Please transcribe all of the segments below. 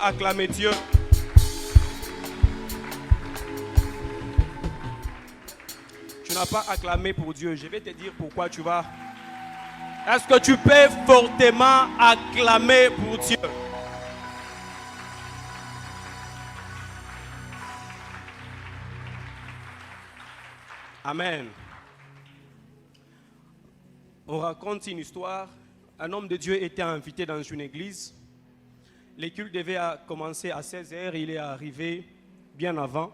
acclamer Dieu? Tu n'as pas acclamé pour Dieu. Je vais te dire pourquoi tu vas. Est-ce que tu peux fortement acclamer pour Dieu? Amen. On raconte une histoire. Un homme de Dieu était invité dans une église. Les cultes devaient commencer à 16h. Il est arrivé bien avant.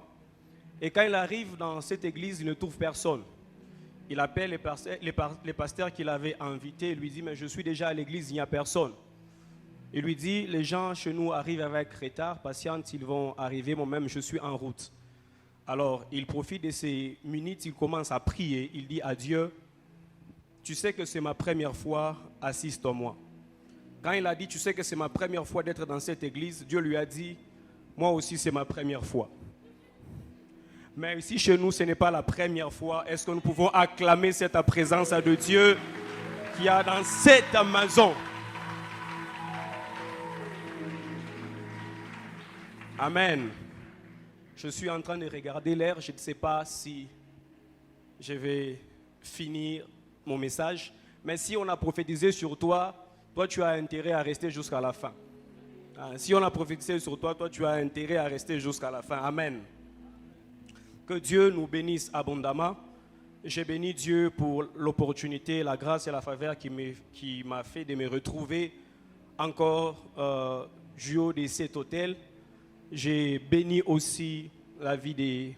Et quand il arrive dans cette église, il ne trouve personne. Il appelle les pasteurs qu'il avait invités. Il lui dit, mais je suis déjà à l'église, il n'y a personne. Il lui dit, les gens chez nous arrivent avec retard, patiente, ils vont arriver, moi-même je suis en route. Alors, il profite de ces minutes, il commence à prier. Il dit à Dieu, tu sais que c'est ma première fois, assiste-moi. Quand il a dit, tu sais que c'est ma première fois d'être dans cette église, Dieu lui a dit, moi aussi c'est ma première fois. Mais ici chez nous, ce n'est pas la première fois. Est-ce que nous pouvons acclamer cette présence de Dieu qui est dans cette maison? Amen. Je suis en train de regarder l'heure. Je ne sais pas si je vais finir mon message. Mais si on a prophétisé sur toi, toi tu as intérêt à rester jusqu'à la fin. Si on a prophétisé sur toi, toi tu as intérêt à rester jusqu'à la fin. Amen. Que Dieu nous bénisse abondamment. J'ai béni Dieu pour l'opportunité, la grâce et la faveur qui m'a fait de me retrouver encore du haut de cet hôtel. J'ai béni aussi la vie de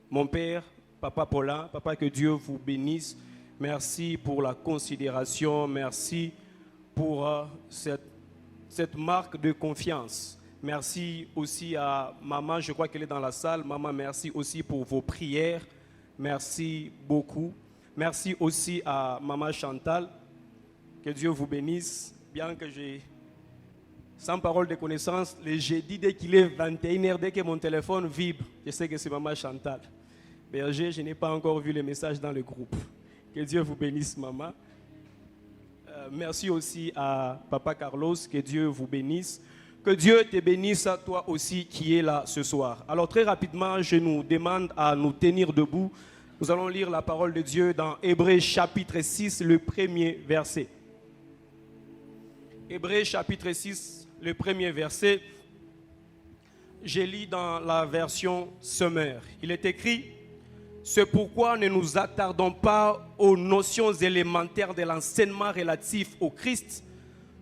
mon père, Papa Paulin. Papa, que Dieu vous bénisse. Merci pour la considération. Merci pour cette marque de confiance. Merci aussi à maman, je crois qu'elle est dans la salle. Maman, merci aussi pour vos prières. Merci beaucoup. Merci aussi à maman Chantal. Que Dieu vous bénisse. Bien que j'ai, sans parole de connaissance, le jeudi, dès qu'il est 21h, dès que mon téléphone vibre, je sais que c'est maman Chantal. Berger, je n'ai pas encore vu le message dans le groupe. Que Dieu vous bénisse, maman. Merci aussi à Papa Carlos. Que Dieu vous bénisse. Que Dieu te bénisse, toi aussi qui es là ce soir. Alors très rapidement, je nous demande à nous tenir debout. Nous allons lire la parole de Dieu dans Hébreux chapitre 6, le premier verset. Hébreux chapitre 6, le premier verset. Je lis dans la version Sommaire. Il est écrit, « C'est pourquoi ne nous attardons pas aux notions élémentaires de l'enseignement relatif au Christ.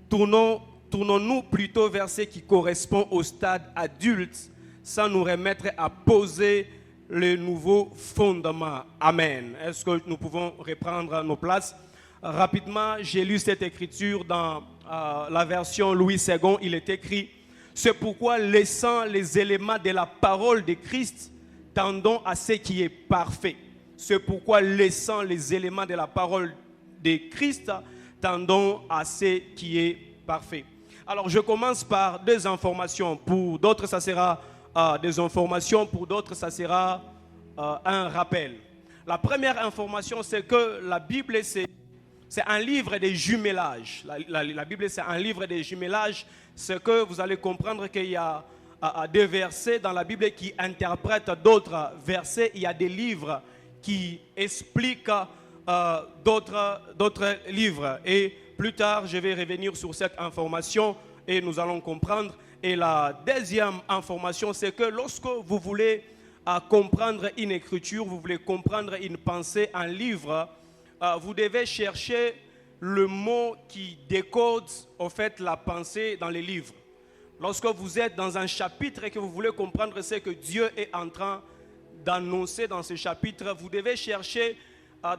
Tournons-nous plutôt vers ce qui correspond au stade adulte, sans nous remettre à poser le nouveau fondement. » Amen. Est-ce que nous pouvons reprendre nos places? Rapidement, j'ai lu cette écriture dans la version Louis II. Il est écrit, « C'est pourquoi, laissant les éléments de la parole de Christ, tendons à ce qui est parfait. » C'est pourquoi, laissant les éléments de la parole de Christ, tendons à ce qui est parfait. Alors, je commence par deux informations. Pour d'autres, ça sera des informations. Pour d'autres, ça sera un rappel. La première information, c'est que la Bible, c'est un livre de jumelage. La Bible, c'est un livre de jumelage. C'est que vous allez comprendre qu'il y a des versets dans la Bible qui interprètent d'autres versets. Il y a des livres qui expliquent d'autres livres. Et plus tard, je vais revenir sur cette information et nous allons comprendre. Et la deuxième information, c'est que lorsque vous voulez comprendre une écriture, vous voulez comprendre une pensée, un livre, vous devez chercher le mot qui décode en fait la pensée dans les livres. Lorsque vous êtes dans un chapitre et que vous voulez comprendre ce que Dieu est en train d'annoncer dans ce chapitre, vous devez chercher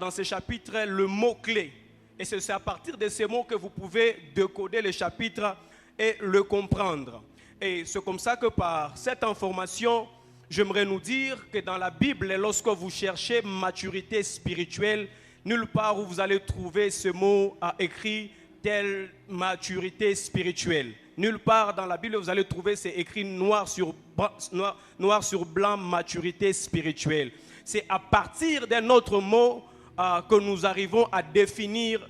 dans ce chapitre le mot-clé. Et c'est à partir de ces mots que vous pouvez décoder le chapitre et le comprendre. Et c'est comme ça que par cette information, j'aimerais nous dire que dans la Bible, lorsque vous cherchez maturité spirituelle, nulle part où vous allez trouver ce mot écrit telle maturité spirituelle. Nulle part dans la Bible, vous allez trouver c'est écrit noir sur blanc, maturité spirituelle. C'est à partir d'un autre mot que nous arrivons à définir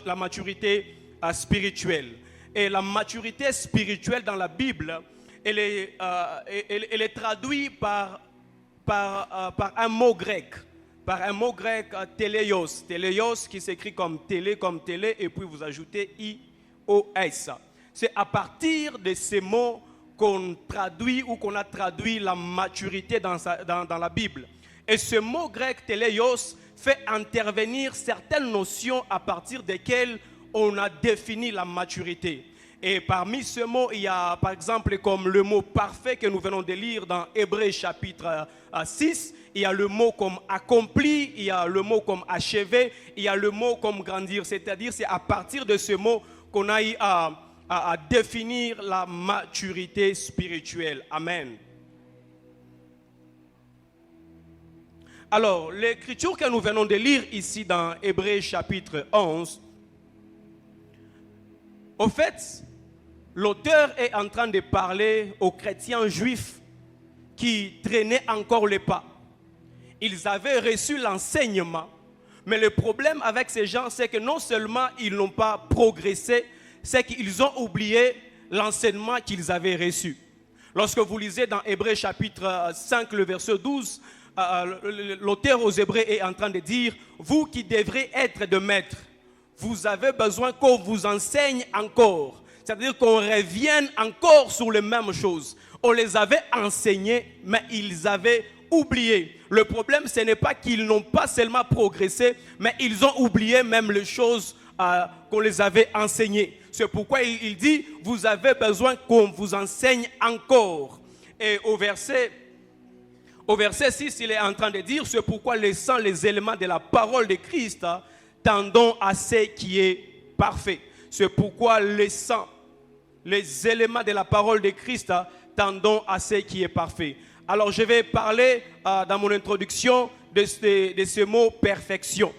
la maturité spirituelle. Et la maturité spirituelle dans la Bible elle est traduite par un mot grec. Par un mot grec, téléos. Téléos qui s'écrit comme télé, et puis vous ajoutez I-O-S. C'est à partir de ces mots qu'on traduit ou qu'on a traduit la maturité dans la Bible. Et ce mot grec téléos fait intervenir certaines notions à partir desquelles on a défini la maturité. Et parmi ce mot, il y a par exemple comme le mot parfait que nous venons de lire dans Hébreux chapitre 6. Il y a le mot comme accompli, il y a le mot comme achevé, il y a le mot comme grandir. C'est-à-dire c'est à partir de ce mot qu'on a eu à définir la maturité spirituelle. Amen. Alors, l'écriture que nous venons de lire ici dans Hébreux chapitre 11, au fait, l'auteur est en train de parler aux chrétiens juifs qui traînaient encore les pas. Ils avaient reçu l'enseignement, mais le problème avec ces gens, c'est que non seulement ils n'ont pas progressé, c'est qu'ils ont oublié l'enseignement qu'ils avaient reçu. Lorsque vous lisez dans Hébreux chapitre 5, le verset 12, l'auteur aux Hébreux est en train de dire « Vous qui devrez être de maîtres, vous avez besoin qu'on vous enseigne encore. » C'est-à-dire qu'on revienne encore sur les mêmes choses. On les avait enseignés, mais ils avaient oublié. Le problème, ce n'est pas qu'ils n'ont pas seulement progressé, mais ils ont oublié même les choses qu'on les avait enseignées. C'est pourquoi il dit, vous avez besoin qu'on vous enseigne encore. Et au verset 6, il est en train de dire, c'est pourquoi laissant les éléments de la parole de Christ, tendons à ce qui est parfait. C'est pourquoi laissant les éléments de la parole de Christ, tendons à ce qui est parfait. Alors je vais parler dans mon introduction de ce mot perfection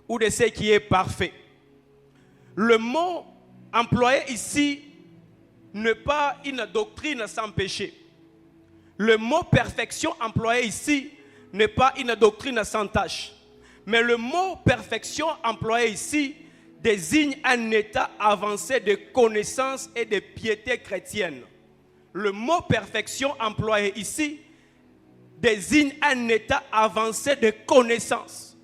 ou de ce qui est parfait. Le mot employé ici n'est pas une doctrine sans péché. Le mot perfection employé ici n'est pas une doctrine sans tâche. Mais le mot perfection employé ici désigne un état avancé de connaissance et de piété chrétienne. Le mot perfection employé ici désigne un état avancé de connaissance.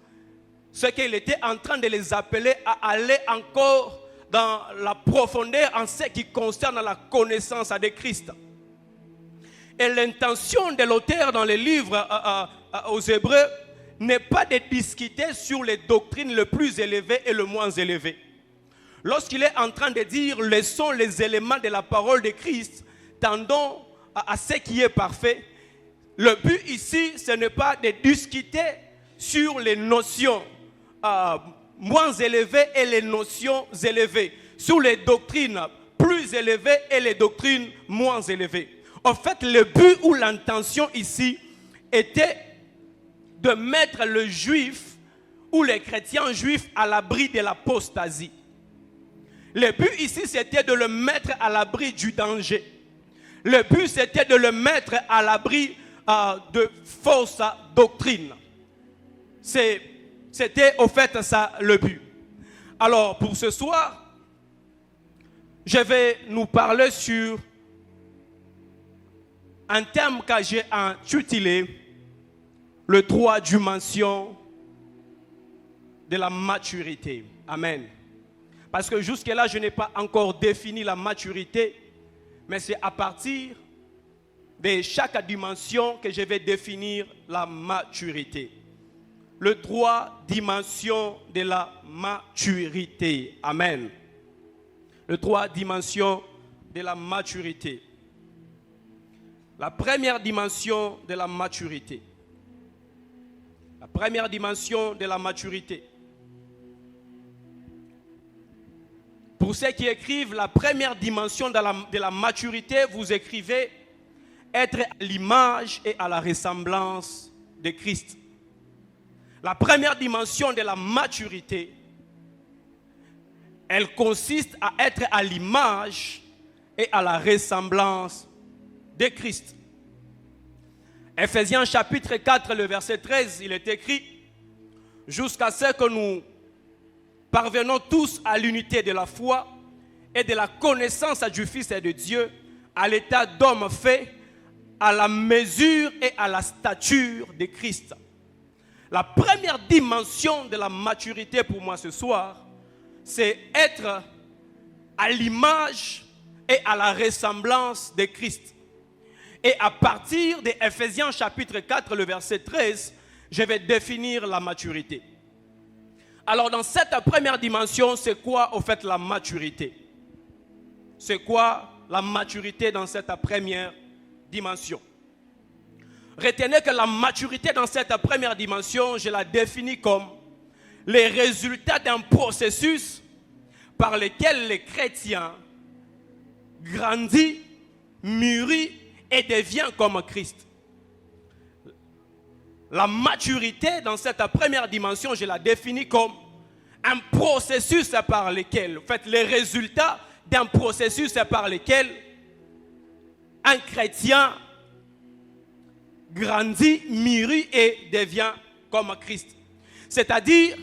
Ce qu'il était en train de les appeler à aller encore dans la profondeur en ce qui concerne la connaissance de Christ. Et l'intention de l'auteur dans le livre aux Hébreux n'est pas de discuter sur les doctrines les plus élevées et les moins élevées. Lorsqu'il est en train de dire, laissons les éléments de la parole de Christ, tendons à ce qui est parfait, le but ici, ce n'est pas de discuter sur les notions moins élevées et les notions élevées, sur les doctrines plus élevées et les doctrines moins élevées. En fait, le but ou l'intention ici était de mettre le juif ou les chrétiens juifs à l'abri de l'apostasie. Le but ici, c'était de le mettre à l'abri du danger. Le but, c'était de le mettre à l'abri de fausses doctrines. C'était au fait ça le but. Alors, pour ce soir, je vais nous parler sur un thème que j'ai intitulé les 3 dimensions de la maturité. Amen. Parce que jusque-là, je n'ai pas encore défini la maturité, mais c'est à partir de chaque dimension que je vais définir la maturité. Les 3 dimensions de la maturité. Amen. Les 3 dimensions de la maturité. La première dimension de la maturité. La première dimension de la maturité. Pour ceux qui écrivent la première dimension de la maturité, vous écrivez être à l'image et à la ressemblance de Christ. La première dimension de la maturité, elle consiste à être à l'image et à la ressemblance de Christ. Ephésiens chapitre 4, le verset 13, il est écrit « Jusqu'à ce que nous parvenons tous à l'unité de la foi et de la connaissance du Fils et de Dieu, à l'état d'homme fait à la mesure et à la stature de Christ. La première dimension de la maturité pour moi ce soir, c'est être à l'image et à la ressemblance de Christ. Et à partir de Ephésiens chapitre 4, le verset 13, je vais définir la maturité. Alors dans cette première dimension, c'est quoi au fait la maturité? C'est quoi la maturité dans cette première dimension? Retenez que la maturité dans cette première dimension, je la définis comme les résultats d'un processus par lequel les chrétiens grandissent, mûrit et devient comme Christ. La maturité dans cette première dimension, je la définis comme un processus par lequel, en fait, les résultats d'un processus par lequel un chrétien grandit, mûrit et devient comme Christ. C'est-à-dire,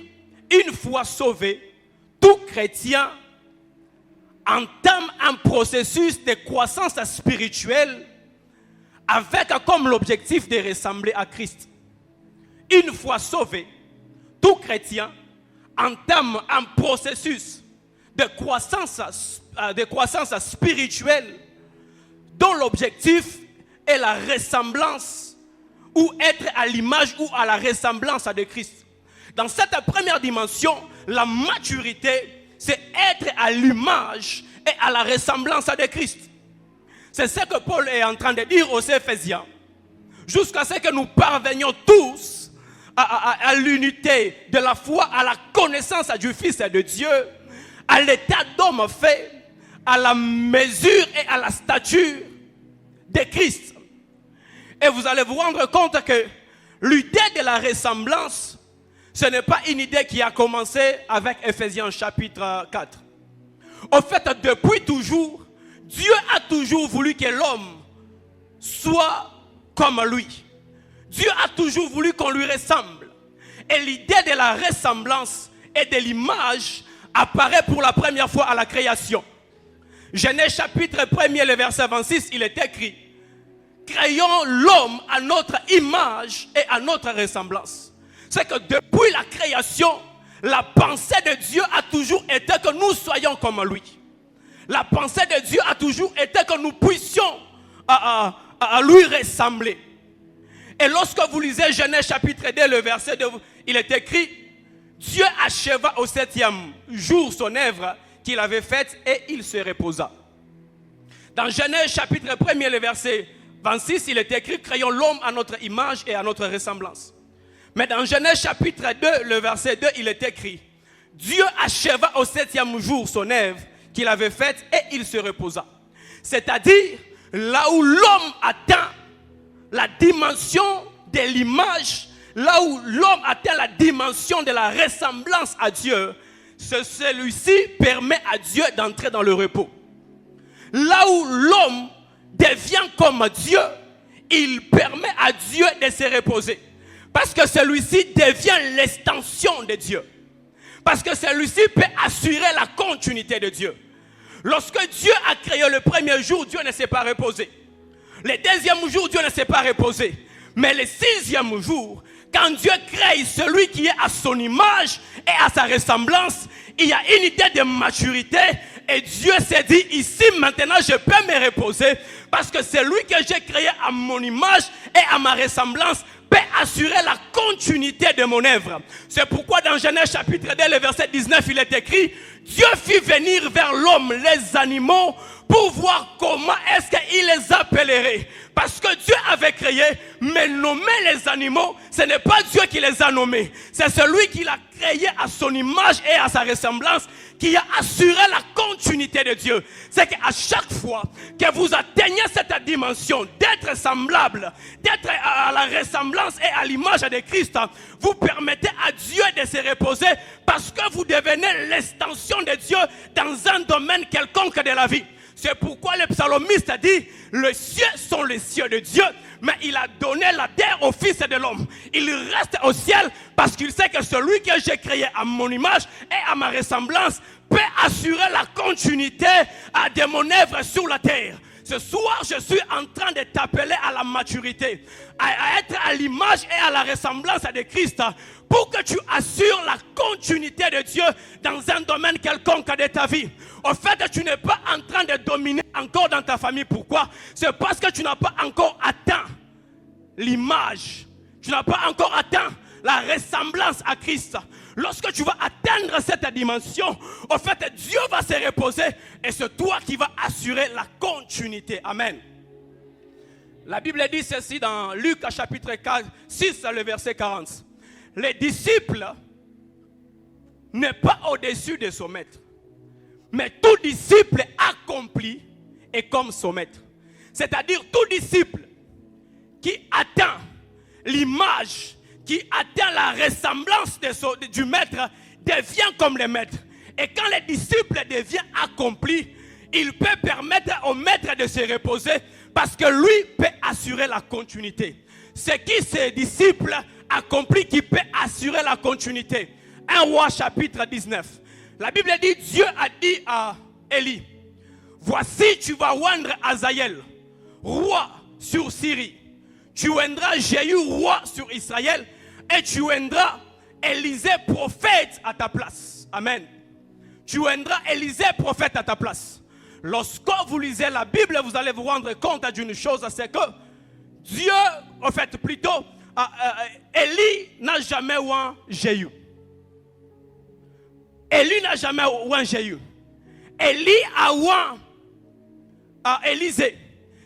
une fois sauvé, tout chrétien entame un processus de croissance spirituelle avec comme l'objectif de ressembler à Christ. Une fois sauvé, tout chrétien entame un processus de croissance spirituelle dont l'objectif est la ressemblance ou être à l'image ou à la ressemblance de Christ. Dans cette première dimension, la maturité, c'est être à l'image et à la ressemblance de Christ. C'est ce que Paul est en train de dire aux Éphésiens. Jusqu'à ce que nous parvenions tous à l'unité de la foi, à la connaissance du Fils de Dieu, à l'état d'homme fait, à la mesure et à la stature de Christ. Et vous allez vous rendre compte que l'idée de la ressemblance, ce n'est pas une idée qui a commencé avec Ephésiens chapitre 4. En fait, depuis toujours, Dieu a toujours voulu que l'homme soit comme lui. Dieu a toujours voulu qu'on lui ressemble. Et l'idée de la ressemblance et de l'image apparaît pour la première fois à la création. Genèse chapitre 1er, le verset 26, il est écrit: créons l'homme à notre image et à notre ressemblance. C'est que depuis la création, la pensée de Dieu a toujours été que nous soyons comme lui. La pensée de Dieu a toujours été que nous puissions à lui ressembler. Et lorsque vous lisez Genèse chapitre 2, le verset 2, il est écrit: Dieu acheva au 7e jour son œuvre qu'il avait faite et il se reposa. Dans Genèse chapitre 1er, le verset 26, il est écrit: créons l'homme à notre image et à notre ressemblance. Mais dans Genèse chapitre 2, le verset 2, il est écrit: Dieu acheva au 7e jour son œuvre qu'il avait faite et il se reposa. C'est-à-dire, là où l'homme atteint la dimension de l'image, là où l'homme atteint la dimension de la ressemblance à Dieu, celui-ci permet à Dieu d'entrer dans le repos. Là où l'homme devient comme Dieu, il permet à Dieu de se reposer. Parce que celui-ci devient l'extension de Dieu. Parce que celui-ci peut assurer la continuité de Dieu. Lorsque Dieu a créé le premier jour, Dieu ne s'est pas reposé. Le deuxième jour, Dieu ne s'est pas reposé. Mais le 6e jour, quand Dieu crée celui qui est à son image et à sa ressemblance, il y a une idée de maturité. Et Dieu s'est dit: ici maintenant je peux me reposer, parce que celui que j'ai créé à mon image et à ma ressemblance peut assurer la continuité de mon œuvre. C'est pourquoi dans Genèse chapitre 2, le verset 19, il est écrit: Dieu fit venir vers l'homme les animaux pour voir comment est-ce qu'il les appellerait. Parce que Dieu avait créé, mais nommer les animaux, ce n'est pas Dieu qui les a nommés. C'est celui qui l'a créé à son image et à sa ressemblance qui a assuré la continuité de Dieu. C'est qu'à chaque fois que vous atteignez cette dimension d'être semblable, d'être à la ressemblance et à l'image de Christ, vous permettez à Dieu de se reposer, parce que vous devenez l'extension de Dieu dans un domaine quelconque de la vie. C'est pourquoi le psalmiste dit: les cieux sont les cieux de Dieu, mais il a donné la terre au Fils de l'homme. Il reste au ciel parce qu'il sait que celui que j'ai créé à mon image et à ma ressemblance peut assurer la continuité de mon œuvre sur la terre. Ce soir, je suis en train de t'appeler à la maturité, à être à l'image et à la ressemblance de Christ, pour que tu assures la continuité de Dieu dans un domaine quelconque de ta vie. Au fait, tu n'es pas en train de dominer encore dans ta famille. Pourquoi? C'est parce que tu n'as pas encore atteint l'image. Tu n'as pas encore atteint la ressemblance à Christ. Lorsque tu vas atteindre cette dimension, au fait, Dieu va se reposer et c'est toi qui vas assurer la continuité. Amen. La Bible dit ceci dans Luc chapitre 6, le verset 40. Les disciples n'est pas au-dessus de son maître, mais tout disciple accompli est comme son maître. C'est-à-dire tout disciple qui atteint l'image, qui atteint la ressemblance du maître, devient comme le maître. Et quand le disciple devient accompli, il peut permettre au maître de se reposer parce que lui peut assurer la continuité. C'est qui ces disciples accomplis qui peut assurer la continuité? 1 Roi chapitre 19. La Bible dit, Dieu a dit à Élie, voici tu vas oindre Azaël, roi sur Syrie. Tu oindras Jéhu, roi sur Israël, et tu oindras Élisée, prophète à ta place. Amen. Tu oindras Élisée, prophète à ta place. Lorsque vous lisez la Bible, vous allez vous rendre compte d'une chose, c'est que Dieu, en fait, plutôt, Élie n'a jamais oint Jéhu. Élie n'a jamais oint Jéhu. Élie a oint Élisée.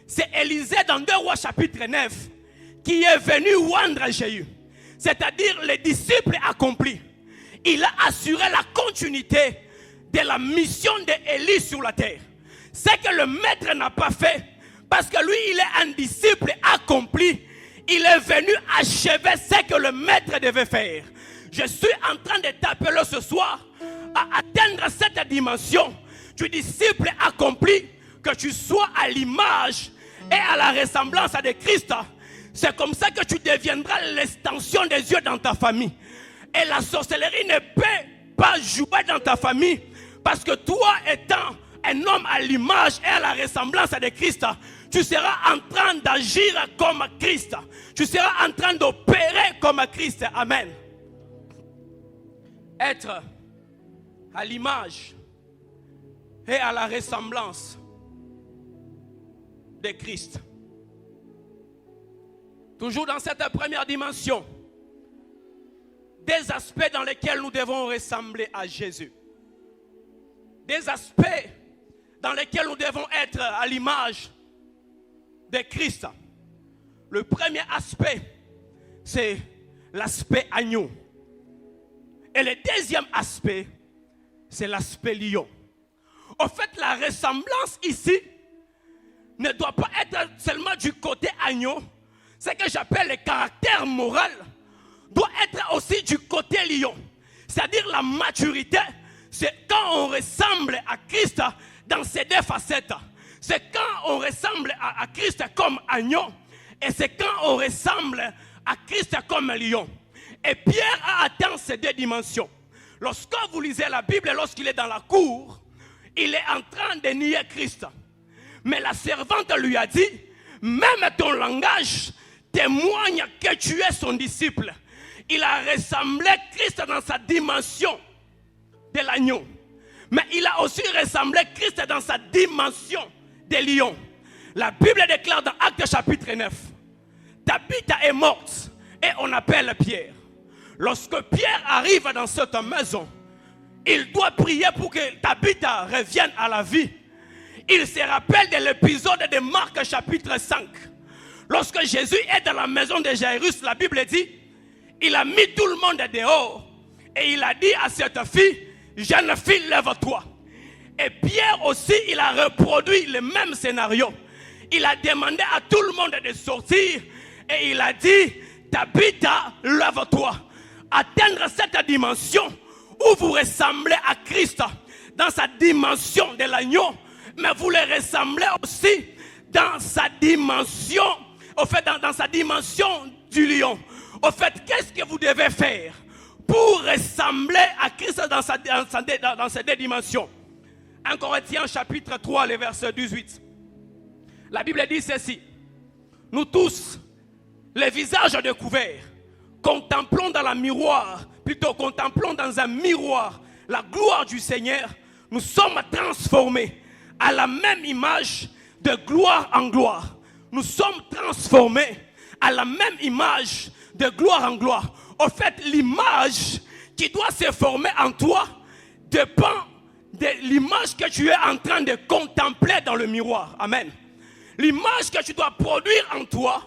C'est Élisée dans 2 Rois chapitre 9 qui est venu oindre Jéhu. C'est-à-dire les disciples accomplis. Il a assuré la continuité de la mission d'Élie sur la terre. C'est que le maître n'a pas fait, parce que lui il est un disciple accompli. Il est venu achever ce que le maître devait faire. Je suis en train de t'appeler ce soir à atteindre cette dimension du disciple accompli, que tu sois à l'image et à la ressemblance de Christ. C'est comme ça que tu deviendras l'extension des yeux dans ta famille. Et la sorcellerie ne peut pas jouer dans ta famille, parce que toi étant un homme à l'image et à la ressemblance de Christ, tu seras en train d'agir comme Christ. Tu seras en train d'opérer comme Christ. Amen. Être à l'image et à la ressemblance de Christ. Toujours dans cette première dimension, des aspects dans lesquels nous devons ressembler à Jésus. Des aspects dans lesquels nous devons être à l'image de Christ. Le premier aspect, c'est l'aspect agneau. Et le deuxième aspect, c'est l'aspect lion. En fait, la ressemblance ici ne doit pas être seulement du côté agneau. Ce que j'appelle le caractère moral doit être aussi du côté lion. C'est-à-dire la maturité, c'est quand on ressemble à Christ dans ses deux facettes. C'est quand on ressemble à Christ comme agneau, et c'est quand on ressemble à Christ comme lion. Et Pierre a atteint ces deux dimensions. Lorsque vous lisez la Bible, lorsqu'il est dans la cour, il est en train de nier Christ. Mais la servante lui a dit, même ton langage témoigne que tu es son disciple. Il a ressemblé Christ dans sa dimension de l'agneau. Mais il a aussi ressemblé Christ dans sa dimension de lion. La Bible déclare dans Actes chapitre 9, Tabitha est morte et on appelle Pierre. Lorsque Pierre arrive dans cette maison, il doit prier pour que Tabitha revienne à la vie. Il se rappelle de l'épisode de Marc chapitre 5. Lorsque Jésus est dans la maison de Jairus, la Bible dit, il a mis tout le monde dehors et il a dit à cette fille, jeune fille, lève-toi. Et Pierre aussi, il a reproduit le même scénario. Il a demandé à tout le monde de sortir et il a dit, Tabitha, lève-toi. Atteindre cette dimension où vous ressemblez à Christ dans sa dimension de l'agneau, mais vous le ressemblez aussi dans sa dimension, au fait, dans sa dimension du lion. Au fait, qu'est-ce que vous devez faire pour ressembler à Christ dans ces deux dimensions? 1 Corinthiens chapitre 3, le verset 18. La Bible dit ceci. Nous tous, les visages découverts, contemplons dans un miroir la gloire du Seigneur. Nous sommes transformés à la même image de gloire en gloire. Nous sommes transformés à la même image de gloire en gloire. En fait, l'image qui doit se former en toi dépend de l'image que tu es en train de contempler dans le miroir. Amen. L'image que tu dois produire en toi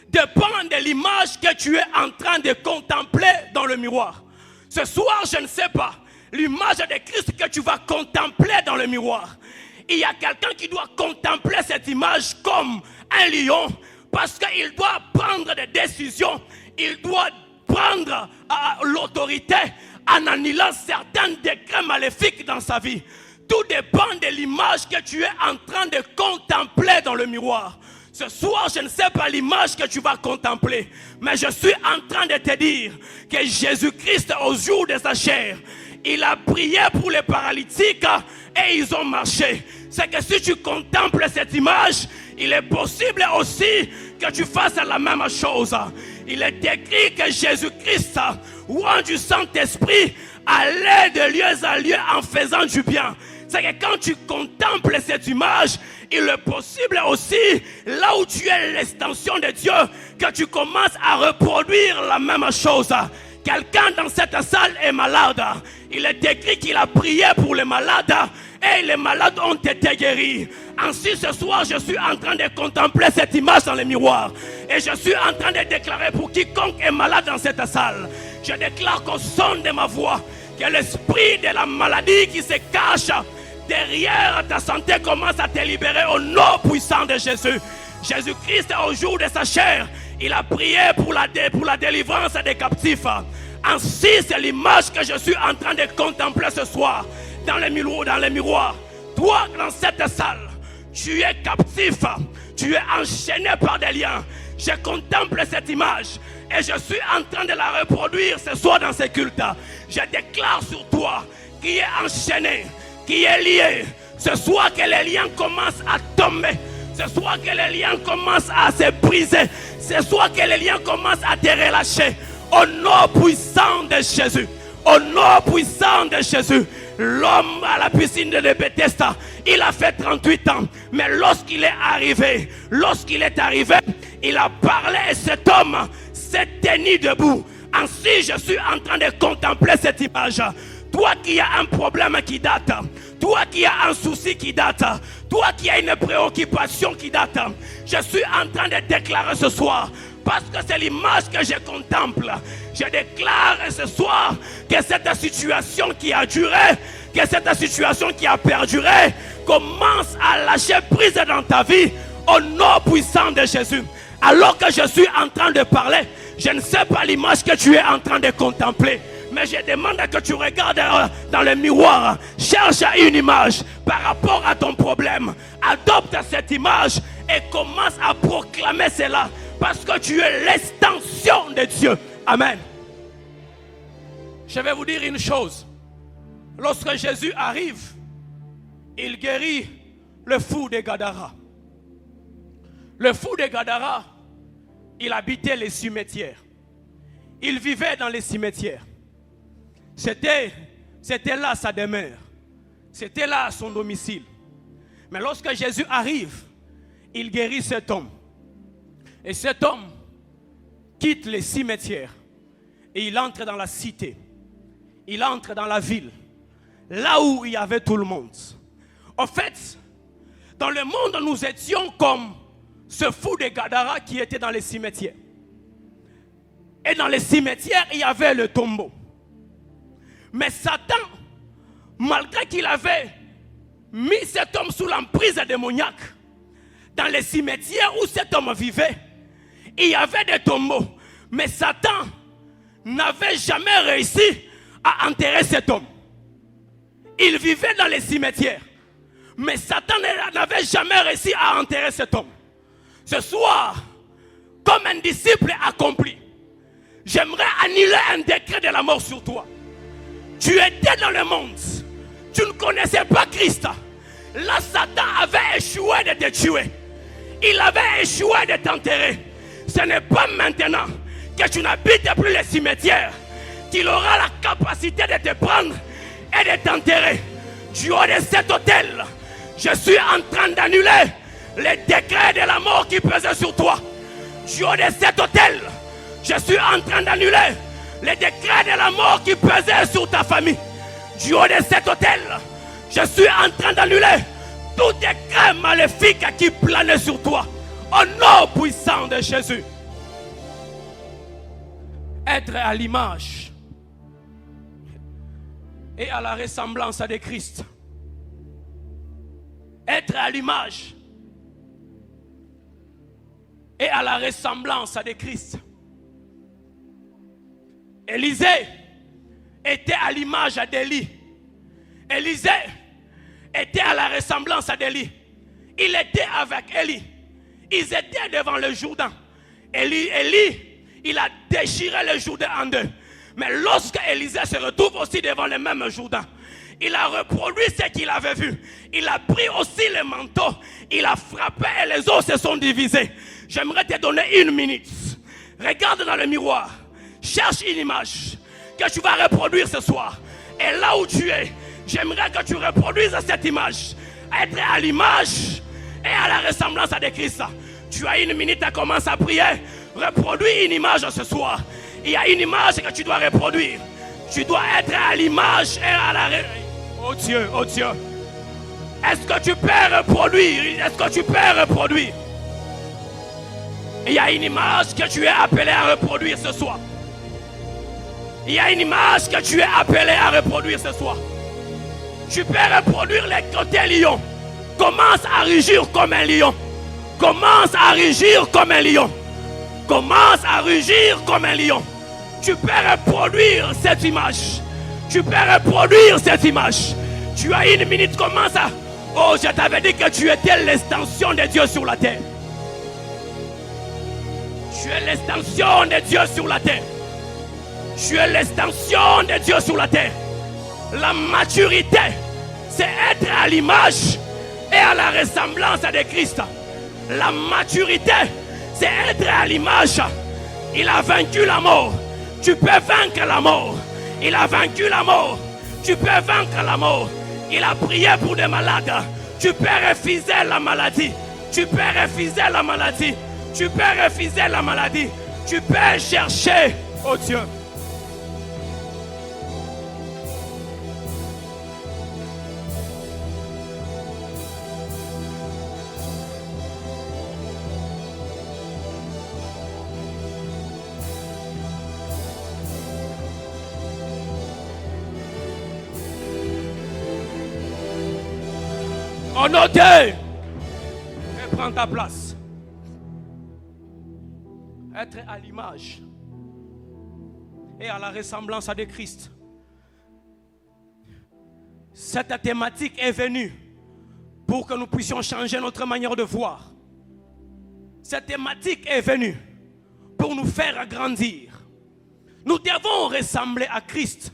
dépend de l'image que tu es en train de contempler dans le miroir. Ce soir, je ne sais pas, l'image de Christ que tu vas contempler dans le miroir. Il y a quelqu'un qui doit contempler cette image comme un lion parce qu'il doit prendre des décisions. Il doit prendre l'autorité en annulant certains décrets maléfiques dans sa vie. Tout dépend de l'image que tu es en train de contempler dans le miroir. Ce soir, je ne sais pas l'image que tu vas contempler, mais je suis en train de te dire que Jésus-Christ, au jour de sa chair, il a prié pour les paralytiques et ils ont marché. C'est que si tu contemples cette image, il est possible aussi que tu fasses la même chose. Il est écrit que Jésus-Christ, roi du Saint-Esprit, allait de lieu à lieu en faisant du bien. C'est que quand tu contemples cette image, il est possible aussi, là où tu es l'extension de Dieu, que tu commences à reproduire la même chose. Quelqu'un dans cette salle est malade. Il est écrit qu'il a prié pour les malades et les malades ont été guéris. Ainsi, ce soir, je suis en train de contempler cette image dans le miroir. Et je suis en train de déclarer pour quiconque est malade dans cette salle. Je déclare qu'au son de ma voix, que l'esprit de la maladie qui se cache derrière ta santé commence à te libérer au nom puissant de Jésus. Jésus-Christ, au jour de sa chair, il a prié pour la délivrance des captifs. Ainsi, c'est l'image que je suis en train de contempler ce soir dans le miroir. Toi, dans cette salle, tu es captif, tu es enchaîné par des liens. Je contemple cette image et je suis en train de la reproduire ce soir dans ce culte. Je déclare sur toi qui est enchaîné, qui est lié. Ce soir que les liens commencent à tomber. Ce soir que les liens commencent à se briser. Ce soir que les liens commencent à te relâcher. Au nom puissant de Jésus. Au nom puissant de Jésus. L'homme à la piscine de Bethesda, il a fait 38 ans. Mais lorsqu'il est arrivé, il a parlé et cet homme s'est tenu debout. Ainsi, je suis en train de contempler cette image. Toi qui as un problème qui date, toi qui as un souci qui date, toi qui as une préoccupation qui date, je suis en train de déclarer ce soir, parce que c'est l'image que je contemple, je déclare ce soir que cette situation qui a duré, que cette situation qui a perduré, commence à lâcher prise dans ta vie, au nom puissant de Jésus. Alors que je suis en train de parler, je ne sais pas l'image que tu es en train de contempler. Mais je demande que tu regardes dans le miroir. Cherche une image par rapport à ton problème. Adopte cette image et commence à proclamer cela. Parce que tu es l'extension de Dieu. Amen. Je vais vous dire une chose. Lorsque Jésus arrive, il guérit le fou de Gadara. Le fou de Gadara, il habitait les cimetières. Il vivait dans les cimetières. C'était là sa demeure. C'était là son domicile. Mais lorsque Jésus arrive, il guérit cet homme. Et cet homme quitte les cimetières et il entre dans la cité. Il entre dans la ville, là où il y avait tout le monde. En fait, dans le monde, nous étions comme ce fou de Gadara qui était dans les cimetières. Et dans les cimetières, il y avait le tombeau. Mais Satan, malgré qu'il avait mis cet homme sous l'emprise démoniaque, dans les cimetières où cet homme vivait, il y avait des tombeaux. Mais Satan n'avait jamais réussi à enterrer cet homme. Il vivait dans les cimetières. Mais Satan n'avait jamais réussi à enterrer cet homme. Ce soir, comme un disciple accompli, j'aimerais annuler un décret de la mort sur toi. Tu étais dans le monde. Tu ne connaissais pas Christ. Là, Satan avait échoué de te tuer. il avait échoué de t'enterrer. Ce n'est pas maintenant que tu n'habites plus les cimetières qu'il aura la capacité de te prendre et de t'enterrer. Du haut de cet autel, je suis en train d'annuler les décrets de la mort qui pesaient sur toi. Du haut de cet autel, je suis en train d'annuler les décrets de la mort qui pesaient sur ta famille. Du haut de cet autel, je suis en train d'annuler tout décret maléfique qui planait sur toi. Au nom puissant de Jésus. Être à l'image et à la ressemblance de Christ. Être à l'image et à la ressemblance de Christ. Élisée était à l'image d'Élie. Élisée était à la ressemblance d'Élie. Il était avec Élie. Ils étaient devant le Jourdain. Élie, il a déchiré le Jourdain en deux. Mais lorsque Élisée se retrouve aussi devant le même Jourdain, il a reproduit ce qu'il avait vu. Il a pris aussi le manteau. Il a frappé et les os se sont divisés. J'aimerais te donner 1 minute. Regarde dans le miroir. Cherche une image que tu vas reproduire ce soir. Et là où tu es, j'aimerais que tu reproduises cette image. Être à l'image et à la ressemblance de Christ. Tu as 1 minute à commencer à prier. Reproduis une image ce soir. Il y a une image que tu dois reproduire. Tu dois être à l'image et à la... Oh Dieu, oh Dieu. Est-ce que tu peux reproduire? Est-ce que tu peux reproduire? Il y a une image que tu es appelé à reproduire ce soir. Il y a une image que tu es appelé à reproduire ce soir. Tu peux reproduire les côtés lion. Commence à rugir comme un lion. Commence à rugir comme un lion. Commence à rugir comme un lion. Tu peux reproduire cette image. Tu peux reproduire cette image. Tu as 1 minute, commence à... Oh, je t'avais dit que tu étais l'extension de Dieu sur la terre. Tu es l'extension de Dieu sur la terre. Tu es l'extension de Dieu sur la terre. La maturité, c'est être à l'image et à la ressemblance de Christ. La maturité, c'est être à l'image. Il a vaincu la mort. Tu peux vaincre la mort. Il a vaincu la mort. Tu peux vaincre la mort. Il a prié pour des malades. Tu peux refuser la maladie. Tu peux refuser la maladie. Tu peux refuser la maladie. Tu peux chercher, oh Dieu. En ôté, et prends ta place. Être à l'image et à la ressemblance de Christ. Cette thématique est venue pour que nous puissions changer notre manière de voir. Cette thématique est venue pour nous faire grandir. Nous devons ressembler à Christ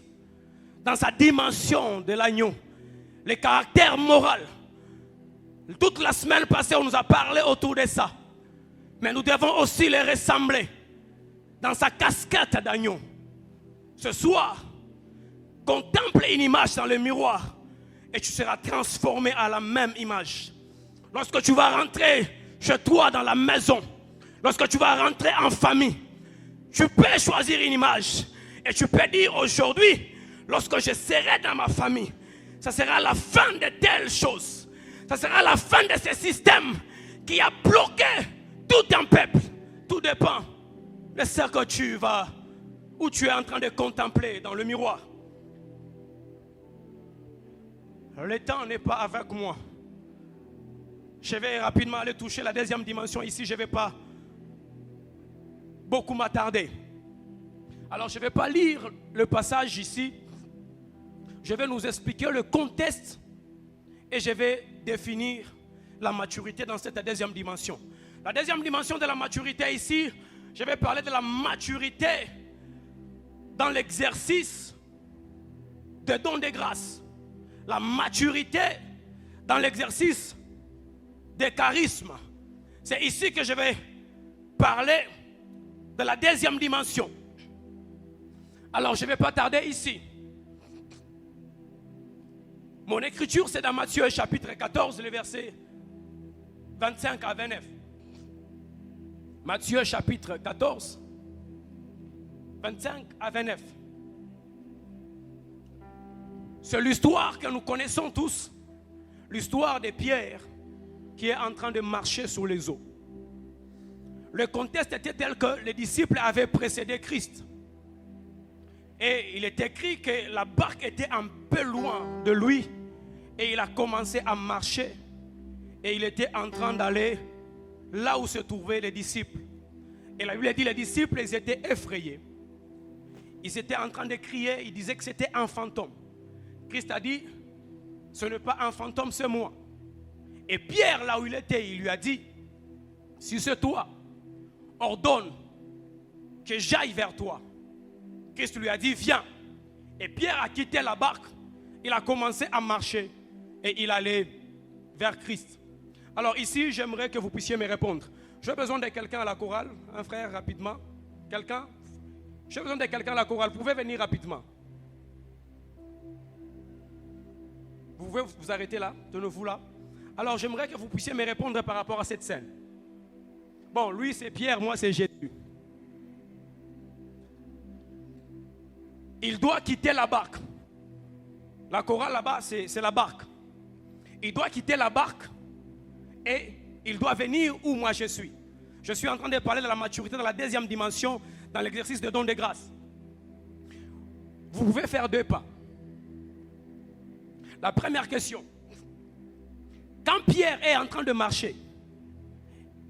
dans sa dimension de l'agneau, le caractère moral. Toute la semaine passée, on nous a parlé autour de ça. Mais nous devons aussi les ressembler dans sa casquette d'agneau. Ce soir, contemple une image dans le miroir et tu seras transformé à la même image. Lorsque tu vas rentrer chez toi dans la maison, lorsque tu vas rentrer en famille, tu peux choisir une image et tu peux dire aujourd'hui, lorsque je serai dans ma famille, ça sera la fin de telles choses. Ça sera la fin de ce système qui a bloqué tout un peuple. Tout dépend de ce que tu vas, où tu es en train de contempler dans le miroir. Le temps n'est pas avec moi. Je vais rapidement aller toucher la deuxième dimension ici. Je ne vais pas beaucoup m'attarder. Alors je ne vais pas lire le passage ici. Je vais nous expliquer le contexte et je vais définir la maturité dans cette deuxième dimension. La deuxième dimension de la maturité ici, je vais parler de la maturité dans l'exercice des dons de grâce. La maturité dans l'exercice des charismes. C'est ici que je vais parler de la deuxième dimension. Alors, je ne vais pas tarder ici. Mon écriture, c'est dans Matthieu chapitre 14, le verset 25 à 29. Matthieu chapitre 14, 25 à 29. C'est l'histoire que nous connaissons tous, l'histoire de Pierre qui est en train de marcher sur les eaux. Le contexte était tel que les disciples avaient précédé Christ. Et il est écrit que la barque était un peu loin de lui. Et il a commencé à marcher. Et il était en train d'aller là où se trouvaient les disciples. Et la Bible dit que les disciples, ils étaient effrayés. Ils étaient en train de crier. Ils disaient que c'était un fantôme. Christ a dit, ce n'est pas un fantôme, c'est moi. Et Pierre, là où il était, il lui a dit, si c'est toi, ordonne que j'aille vers toi. Christ lui a dit, viens. Et Pierre a quitté la barque. Il a commencé à marcher. Et il allait vers Christ. Alors ici, j'aimerais que vous puissiez me répondre. J'ai besoin de quelqu'un à la chorale. Un frère, rapidement. Quelqu'un? J'ai besoin de quelqu'un à la chorale. Vous pouvez venir rapidement. Vous pouvez vous arrêter là. Tenez-vous là. Alors j'aimerais que vous puissiez me répondre par rapport à cette scène. Bon, lui c'est Pierre, moi c'est Jésus. Il doit quitter la barque. La chorale là-bas, c'est la barque. Il doit quitter la barque et il doit venir où moi je suis. Je suis en train de parler de la maturité dans la deuxième dimension, dans l'exercice de don de grâce. Vous pouvez faire 2 pas. La première question. Quand Pierre est en train de marcher,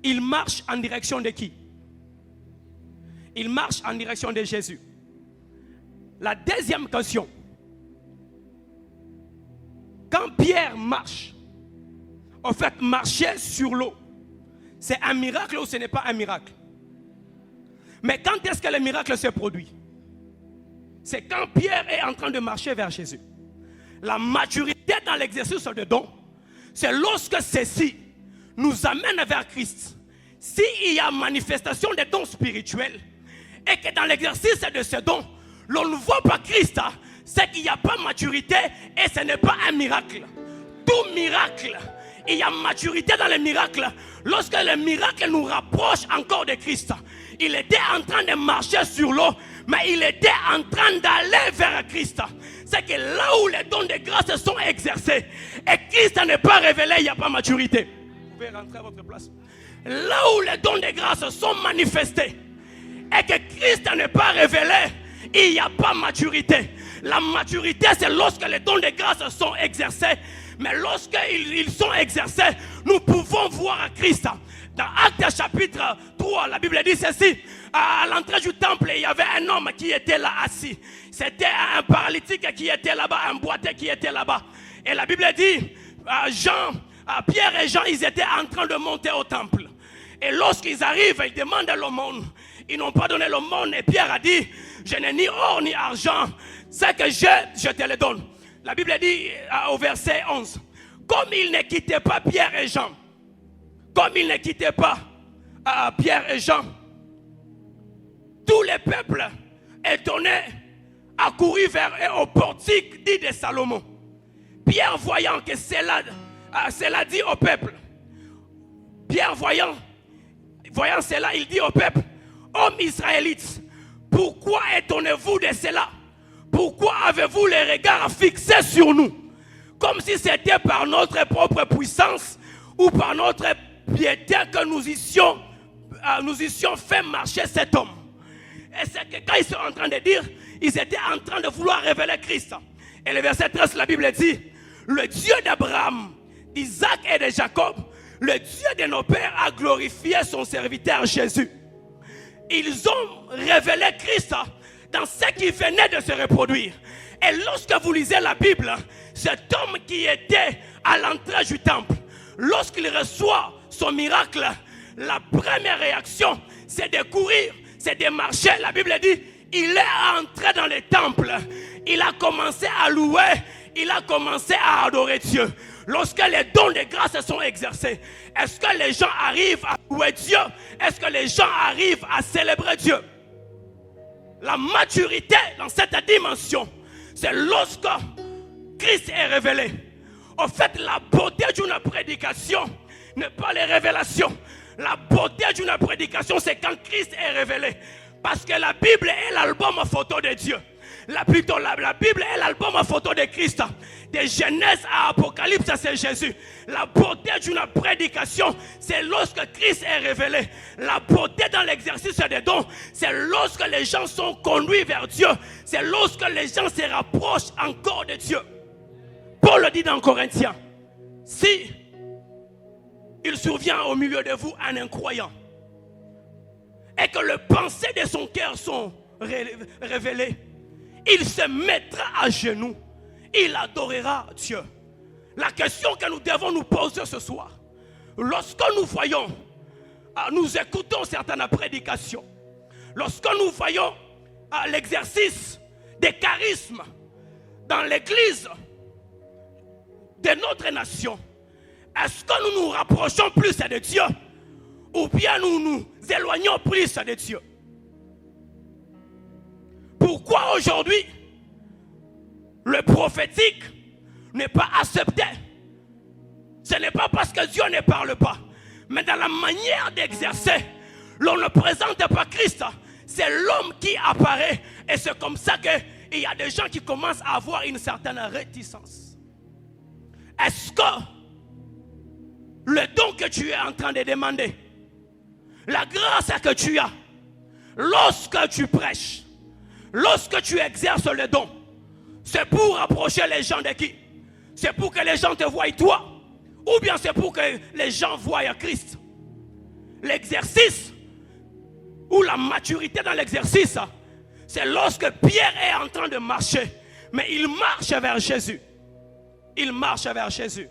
il marche en direction de qui? Il marche en direction de Jésus. La deuxième question. Quand Pierre marche, en fait, marcher sur l'eau, c'est un miracle ou ce n'est pas un miracle? Mais quand est-ce que le miracle se produit? C'est quand Pierre est en train de marcher vers Jésus. La maturité dans l'exercice de don, c'est lorsque ceci nous amène vers Christ. S'il y a manifestation des dons spirituels et que dans l'exercice de ce don, l'on ne voit pas Christ, c'est qu'il n'y a pas maturité et ce n'est pas un miracle. Tout miracle, il y a maturité dans le miracle. Lorsque le miracle nous rapproche encore de Christ, il était en train de marcher sur l'eau, mais il était en train d'aller vers Christ. C'est que là où les dons de grâce sont exercés et Christ n'est pas révélé, il n'y a pas maturité. Vous pouvez rentrer à votre place. Là où les dons de grâce sont manifestés et que Christ n'est pas révélé, il n'y a pas maturité. La maturité, c'est lorsque les dons de grâce sont exercés. Mais lorsqu'ils sont exercés, nous pouvons voir Christ. Dans Actes chapitre 3, la Bible dit ceci. À l'entrée du temple, il y avait un homme qui était là assis. C'était un paralytique qui était là-bas, un boiteux qui était là-bas. Et la Bible dit, Pierre et Jean, ils étaient en train de monter au temple. Et lorsqu'ils arrivent, ils demandent l'aumône. Ils n'ont pas donné l'aumône. Et Pierre a dit, je n'ai ni or ni argent. Ce que j'ai, je te le donne. La Bible dit au verset 11, comme ils ne quittaient pas Pierre et Jean, comme ils ne quittaient pas Pierre et Jean, tout le peuple étonné accourut vers eux au portique dit de Salomon. Pierre voyant que cela dit au peuple, Pierre voyant cela, il dit au peuple, hommes israélites, pourquoi étonnez-vous de cela? Pourquoi avez-vous les regards fixés sur nous? Comme si c'était par notre propre puissance ou par notre piété que nous eussions fait marcher cet homme. Et c'est que quand ils sont en train de dire, ils étaient en train de vouloir révéler Christ. Et le verset 13, la Bible dit, le Dieu d'Abraham, d'Isaac et de Jacob, le Dieu de nos pères a glorifié son serviteur Jésus. Ils ont révélé Christ dans ce qui venait de se reproduire. Et lorsque vous lisez la Bible, cet homme qui était à l'entrée du temple, lorsqu'il reçoit son miracle, la première réaction, c'est de courir, c'est de marcher. La Bible dit, il est entré dans le temple, il a commencé à louer, il a commencé à adorer Dieu. lorsque les dons de grâce sont exercés, est-ce que les gens arrivent à louer Dieu? Est-ce que les gens arrivent à célébrer Dieu? La maturité dans cette dimension, c'est lorsque Christ est révélé. En fait, la beauté d'une prédication n'est pas les révélations. La beauté d'une prédication, c'est quand Christ est révélé. Parce que la Bible est l'album photo de Dieu. La Bible est l'album photo de Christ. De Genèse à Apocalypse, c'est Jésus. La beauté d'une prédication, c'est lorsque Christ est révélé. La beauté dans l'exercice des dons, c'est lorsque les gens sont conduits vers Dieu. C'est lorsque les gens se rapprochent encore de Dieu. Paul le dit dans Corinthiens. Si il survient au milieu de vous un incroyant et que les pensées de son cœur sont révélées, il se mettra à genoux, il adorera Dieu. La question que nous devons nous poser ce soir, lorsque nous voyons, nous écoutons certaines prédications, lorsque nous voyons l'exercice des charismes dans l'église de notre nation, est-ce que nous nous rapprochons plus de Dieu ou bien nous nous éloignons plus de Dieu? Pourquoi aujourd'hui le prophétique n'est pas accepté? Ce n'est pas parce que Dieu ne parle pas, mais dans la manière d'exercer, l'on ne présente pas Christ. C'est l'homme qui apparaît et c'est comme ça qu'il y a des gens qui commencent à avoir une certaine réticence. Est-ce que le don que tu es en train de demander, la grâce que tu as, lorsque tu prêches, lorsque tu exerces le don, c'est pour rapprocher les gens de qui? C'est pour que les gens te voient toi? Ou bien c'est pour que les gens voient Christ? L'exercice ou la maturité dans l'exercice, c'est lorsque Pierre est en train de marcher, mais il marche vers Jésus. Il marche vers Jésus.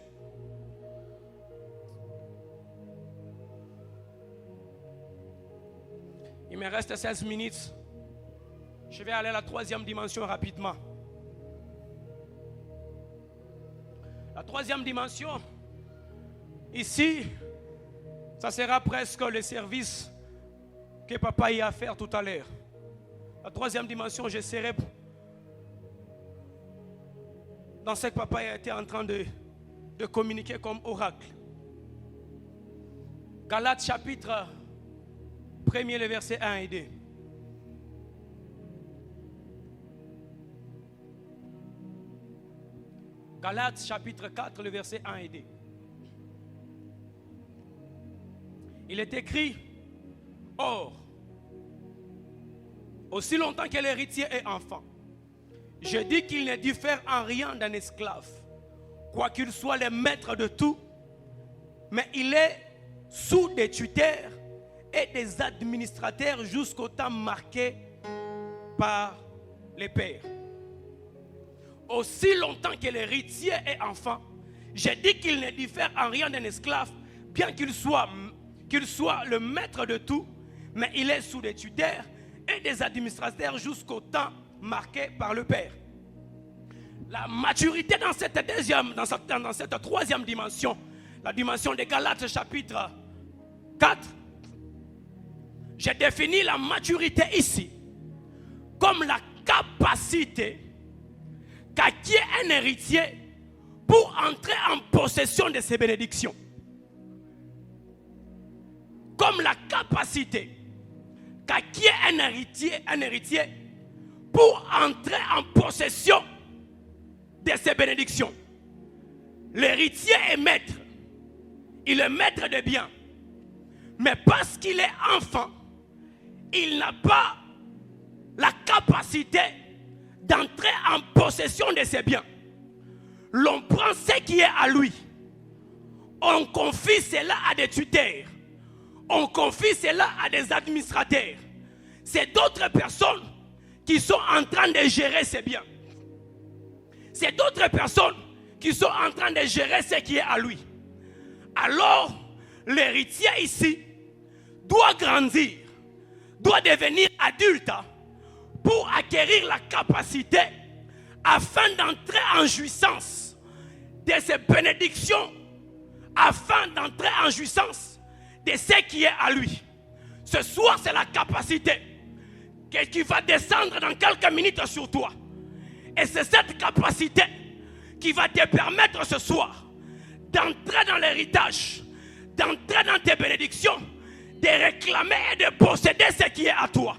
Il me reste 16 minutes. Je vais aller à la troisième dimension rapidement. La troisième dimension, ici, ça sera presque le service que papa y a à faire tout à l'heure. La troisième dimension, je serai dans ce que papa était en train de communiquer comme oracle. Galates chapitre 1er, le verset 1 et 2. Galates chapitre 4, le verset 1 et 2. Il est écrit: or, aussi longtemps que l'héritier est enfant, je dis qu'il ne diffère en rien d'un esclave, quoiqu'il soit le maître de tout, mais il est sous des tuteurs et des administrateurs jusqu'au temps marqué par les pères. Aussi longtemps que l'héritier est enfant, je dis qu'il ne diffère en rien d'un esclave, bien qu'il soit le maître de tout, mais il est sous des tuteurs et des administrateurs jusqu'au temps marqué par le Père. La maturité dans cette troisième dimension, la dimension de Galates chapitre 4, j'ai défini la maturité ici comme la capacité qu'acquiert un héritier pour entrer en possession de ses bénédictions. Comme la capacité qu'acquiert un héritier pour entrer en possession de ses bénédictions. L'héritier est maître. Il est maître de biens. Mais parce qu'il est enfant, il n'a pas la capacité d'entrer en possession de ses biens. L'on prend ce qui est à lui. On confie cela à des tuteurs. On confie cela à des administrateurs. C'est d'autres personnes qui sont en train de gérer ces biens. C'est d'autres personnes qui sont en train de gérer ce qui est à lui. Alors, l'héritier ici doit grandir, doit devenir adulte pour acquérir la capacité afin d'entrer en jouissance de ses bénédictions afin d'entrer en jouissance de ce qui est à lui. Ce soir, c'est la capacité qui va descendre dans quelques minutes sur toi. Et c'est cette capacité qui va te permettre ce soir d'entrer dans l'héritage, d'entrer dans tes bénédictions, de réclamer et de posséder ce qui est à toi.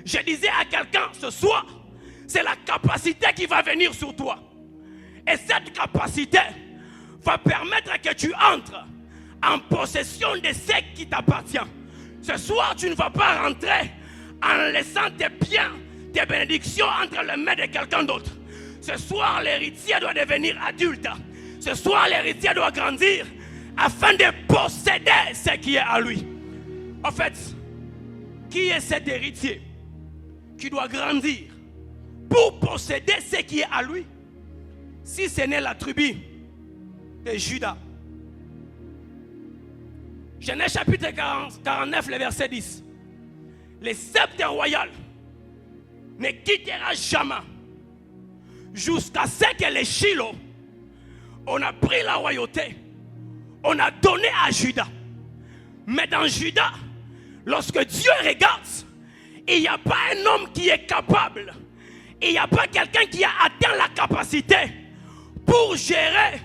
Je disais à quelqu'un ce soir, c'est la capacité qui va venir sur toi. Et cette capacité va permettre que tu entres en possession de ce qui t'appartient. Ce soir, tu ne vas pas rentrer en laissant tes biens, tes bénédictions entre les mains de quelqu'un d'autre. Ce soir, l'héritier doit devenir adulte. Ce soir, l'héritier doit grandir afin de posséder ce qui est à lui. En fait, qui est cet héritier qui doit grandir pour posséder ce qui est à lui? Si ce n'est la tribu de Judas. Genèse chapitre 49, le verset 10. Le sceptre royal ne quittera jamais jusqu'à ce que les Shiloh, on a pris la royauté, on a donné à Judas. Mais dans Judas, lorsque Dieu regarde, il n'y a pas un homme qui est capable, il n'y a pas quelqu'un qui a atteint la capacité pour gérer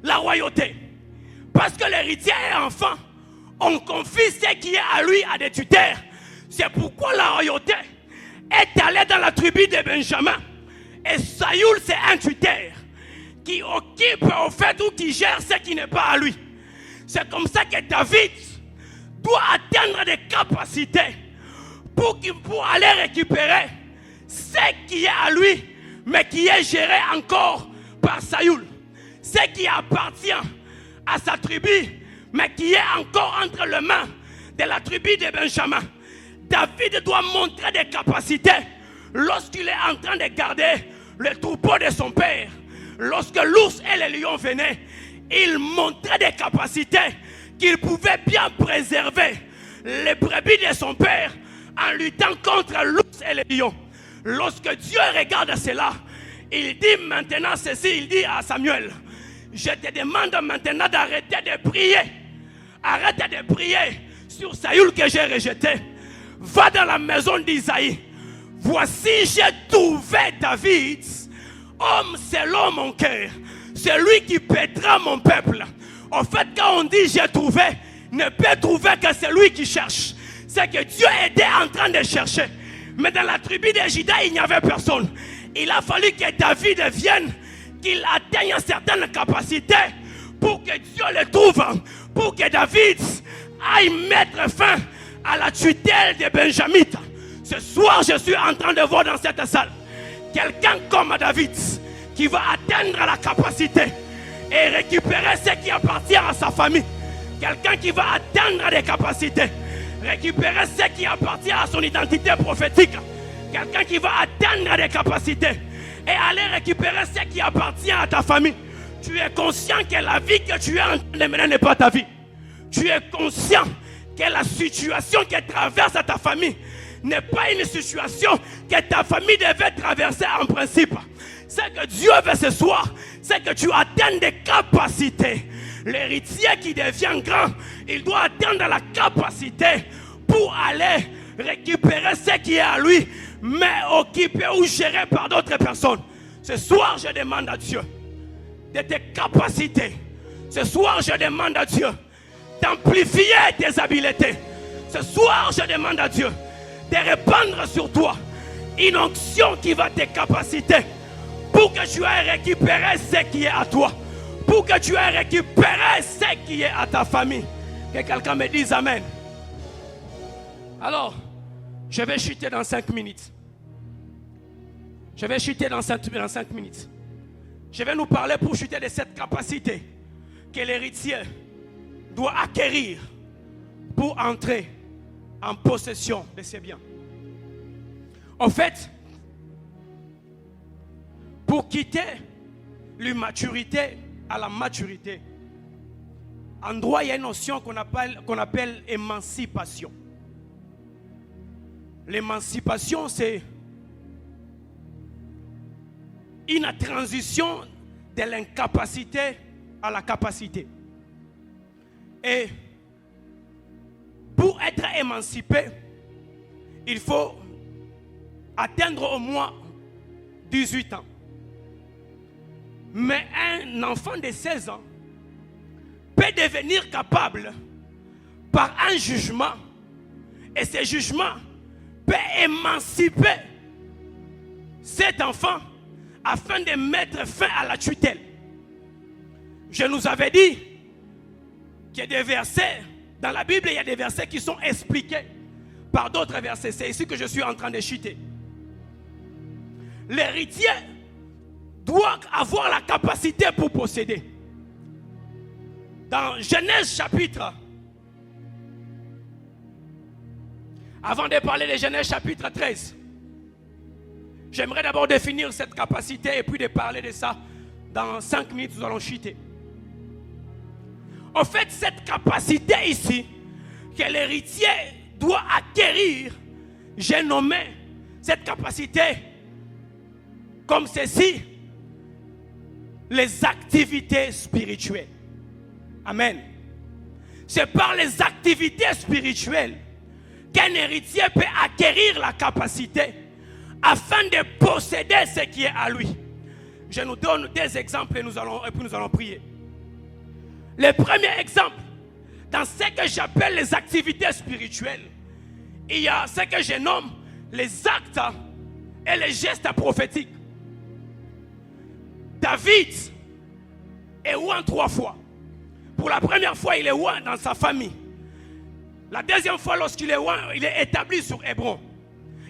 la royauté. Parce que l'héritier est enfant, on confie ce qui est à lui à des tuteurs. C'est pourquoi la royauté est allée dans la tribu de Benjamin. Et Saül, c'est un tuteur qui occupe au fait ou qui gère ce qui n'est pas à lui. C'est comme ça que David doit atteindre des capacités pour aller récupérer ce qui est à lui, mais qui est géré encore par Saül. Ce qui appartient à sa tribu, mais qui est encore entre les mains de la tribu de Benjamin. David doit montrer des capacités lorsqu'il est en train de garder le troupeau de son père. Lorsque l'ours et les lions venaient, il montrait des capacités qu'il pouvait bien préserver les brebis de son père en luttant contre l'ours et les lions. Lorsque Dieu regarde cela, il dit maintenant ceci, il dit à Samuel, je te demande maintenant d'arrêter de prier. Arrête de prier sur Saül que j'ai rejeté. Va dans la maison d'Isaïe. Voici, j'ai trouvé David, homme selon mon cœur, celui qui paîtra mon peuple. En fait, quand on dit j'ai trouvé, ne peut trouver que celui qui cherche. C'est que Dieu était en train de chercher. Mais dans la tribu de Juda, il n'y avait personne. Il a fallu que David vienne, qu'il atteigne certaines capacités pour que Dieu le trouve, pour que David aille mettre fin à la tutelle de Benjamin. Ce soir, je suis en train de voir dans cette salle quelqu'un comme David qui va atteindre la capacité et récupérer ce qui appartient à sa famille. Quelqu'un qui va atteindre des capacités, récupérer ce qui appartient à son identité prophétique. Quelqu'un qui va atteindre des capacités et aller récupérer ce qui appartient à ta famille. Tu es conscient que la vie que tu es en train de mener n'est pas ta vie. Tu es conscient que la situation qui traverse ta famille n'est pas une situation que ta famille devait traverser en principe. Ce que Dieu veut ce soir, c'est que tu atteignes des capacités. L'héritier qui devient grand, il doit atteindre la capacité pour aller récupérer ce qui est à lui, mais occupé ou géré par d'autres personnes. Ce soir, je demande à Dieu de tes capacités. Ce soir, je demande à Dieu d'amplifier tes habiletés. Ce soir, je demande à Dieu de répandre sur toi une onction qui va tes capacités pour que tu aies récupéré ce qui est à toi, pour que tu aies récupéré ce qui est à ta famille. Que quelqu'un me dise Amen. Alors, je vais chuter dans 5 minutes. Je vais chuter dans 5 minutes. Je vais nous parler pour chuter de cette capacité que l'héritier doit acquérir pour entrer en possession de ses biens. En fait, pour quitter l'immaturité à la maturité, en droit, il y a une notion qu'on appelle émancipation. L'émancipation, c'est une transition de l'incapacité à la capacité. Et pour être émancipé, il faut atteindre au moins 18 ans. Mais un enfant de 16 ans peut devenir capable par un jugement. Et ce jugement peut émanciper cet enfant afin de mettre fin à la tutelle. Je nous avais dit qu'il y a des versets, dans la Bible, il y a des versets qui sont expliqués par d'autres versets. C'est ici que je suis en train de chuter. L'héritier doit avoir la capacité pour posséder. Dans Genèse chapitre, avant de parler de Genèse chapitre 13, j'aimerais d'abord définir cette capacité et puis de parler de ça. Dans 5 minutes, nous allons chuter. En fait, cette capacité ici, que l'héritier doit acquérir, j'ai nommé cette capacité comme ceci: les activités spirituelles. Amen. C'est par les activités spirituelles qu'un héritier peut acquérir la capacité afin de posséder ce qui est à lui. Je nous donne des exemples et puis nous allons prier. Le premier exemple, dans ce que j'appelle les activités spirituelles, il y a ce que je nomme les actes et les gestes prophétiques. David est oint 3 fois. Pour la première fois, il est oint dans sa famille. La deuxième fois, lorsqu'il est oint, il est établi sur Hébron.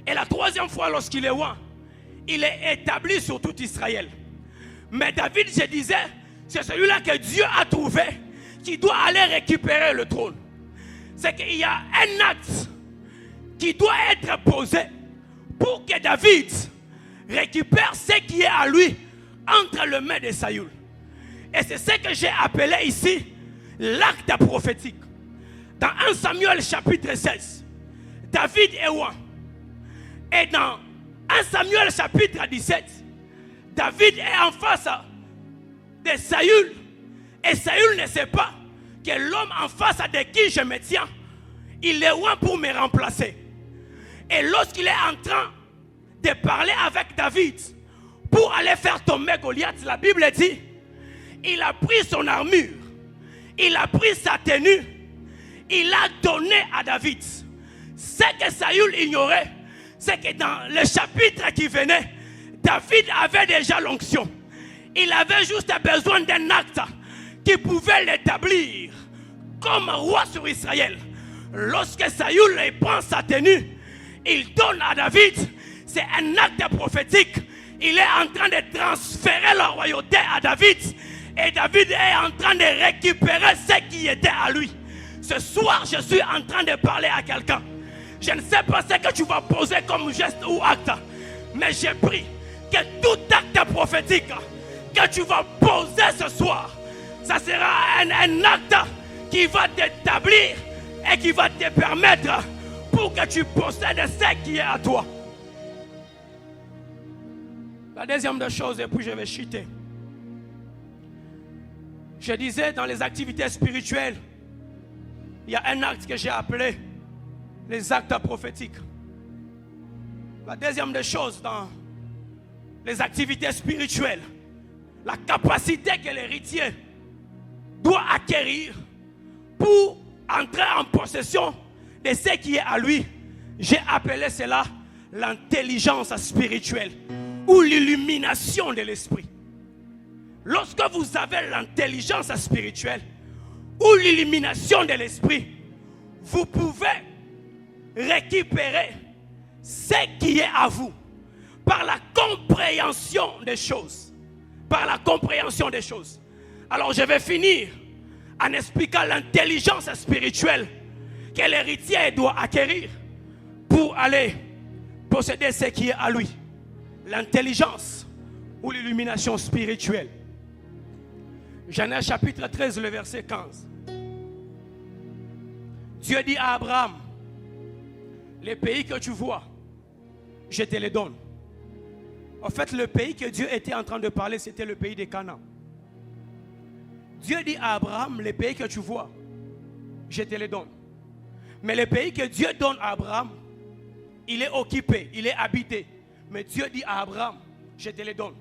Et la troisième fois, lorsqu'il est oint, il est établi sur tout Israël. Mais David, je disais, c'est celui-là que Dieu a trouvé qui doit aller récupérer le trône. C'est qu'il y a un acte qui doit être posé pour que David récupère ce qui est à lui entre les mains de Saül. Et c'est ce que j'ai appelé ici l'acte prophétique. Dans 1 Samuel chapitre 16, David est oint. Et dans 1 Samuel chapitre 17, David est en face de Saül. Et Saül ne sait pas que l'homme en face de qui je me tiens, il est oint pour me remplacer. Et lorsqu'il est en train de parler avec David pour aller faire tomber Goliath, la Bible dit, il a pris son armure, il a pris sa tenue, il a donné à David. Ce que Saül ignorait, c'est que dans le chapitre qui venait, David avait déjà l'onction. Il avait juste besoin d'un acte qui pouvait l'établir comme roi sur Israël. Lorsque Saül prend sa tenue, il donne à David, c'est un acte prophétique. Il est en train de transférer la royauté à David. Et David est en train de récupérer ce qui était à lui. Ce soir, je suis en train de parler à quelqu'un. Je ne sais pas ce que tu vas poser comme geste ou acte, mais j'ai pris que tout acte prophétique que tu vas poser ce soir, ça sera un acte qui va t'établir et qui va te permettre pour que tu possèdes ce qui est à toi. La deuxième des choses, et puis je vais chuter. Je disais, dans les activités spirituelles, il y a un acte que j'ai appelé les actes prophétiques. La deuxième des choses, dans les activités spirituelles, la capacité que l'héritier doit acquérir pour entrer en possession de ce qui est à lui, j'ai appelé cela l'intelligence spirituelle ou l'illumination de l'esprit. Lorsque vous avez l'intelligence spirituelle ou l'illumination de l'esprit, vous pouvez récupérer ce qui est à vous par la compréhension des choses. Par la compréhension des choses. Alors je vais finir en expliquant l'intelligence spirituelle que l'héritier doit acquérir pour aller posséder ce qui est à lui. L'intelligence ou l'illumination spirituelle. Genèse chapitre 13, le verset 15. Dieu dit à Abraham, les pays que tu vois, je te les donne. En fait, le pays que Dieu était en train de parler, c'était le pays de Canaan. Dieu dit à Abraham, les pays que tu vois, je te les donne. Mais le pays que Dieu donne à Abraham, il est occupé, il est habité. Mais Dieu dit à Abraham, je te les donne.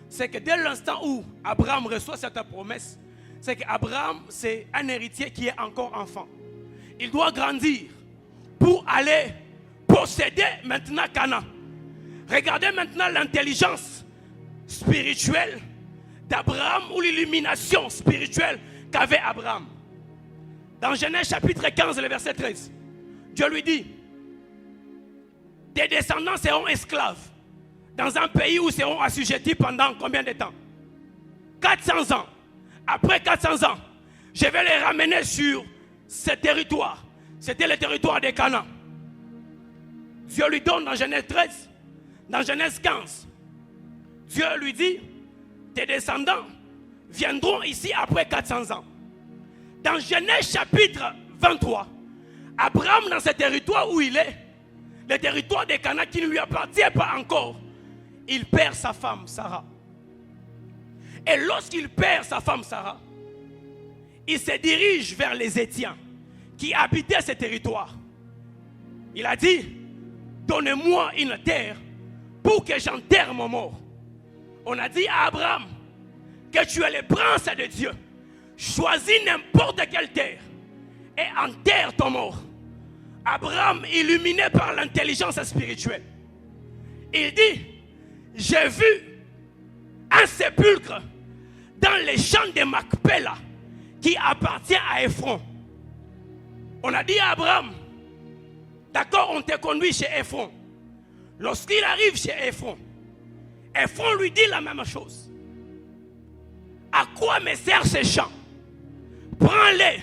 C'est que dès l'instant où Abraham reçoit cette promesse, c'est qu'Abraham, c'est un héritier qui est encore enfant. Il doit grandir pour aller posséder maintenant Canaan. Regardez maintenant l'intelligence spirituelle d'Abraham ou l'illumination spirituelle qu'avait Abraham. Dans Genèse chapitre 15, le verset 13, Dieu lui dit, tes descendants seront esclaves dans un pays où seront assujettis pendant combien de temps? 400 ans. Après 400 ans, je vais les ramener sur ce territoire. C'était le territoire de Canaan. Dieu lui donne dans Genèse 13, dans Genèse 15. Dieu lui dit, tes descendants viendront ici après 400 ans. Dans Genèse chapitre 23, Abraham, dans ce territoire où il est, le territoire de Canaan qui ne lui appartient pas encore, il perd sa femme Sarah. Et lorsqu'il perd sa femme Sarah, il se dirige vers les Étiens qui habitaient ce territoire. Il a dit, donnez-moi une terre pour que j'enterre mon mort. On a dit à Abraham que tu es le prince de Dieu. Choisis n'importe quelle terre et enterre ton mort. Abraham, illuminé par l'intelligence spirituelle, il dit, j'ai vu un sépulcre dans les champs de Macpéla qui appartient à Ephron. On a dit à Abraham, d'accord, on te conduit chez Ephron. Lorsqu'il arrive chez Ephron, Ephron lui dit la même chose. À quoi me sert ces champs? Prends-les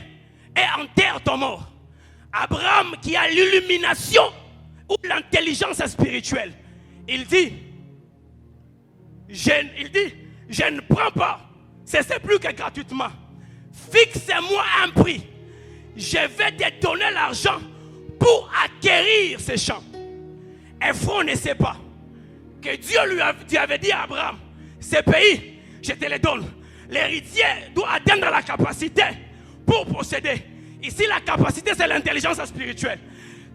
et enterre ton mort. Abraham, qui a l'illumination ou l'intelligence spirituelle, il dit, je ne prends pas, c'est plus que gratuitement. Fixe-moi un prix. Je vais te donner l'argent pour acquérir ces champs. Ephron ne sait pas que Dieu lui avait dit à Abraham, ces pays, je te les donne. L'héritier doit atteindre la capacité pour posséder. Ici, la capacité, c'est l'intelligence spirituelle.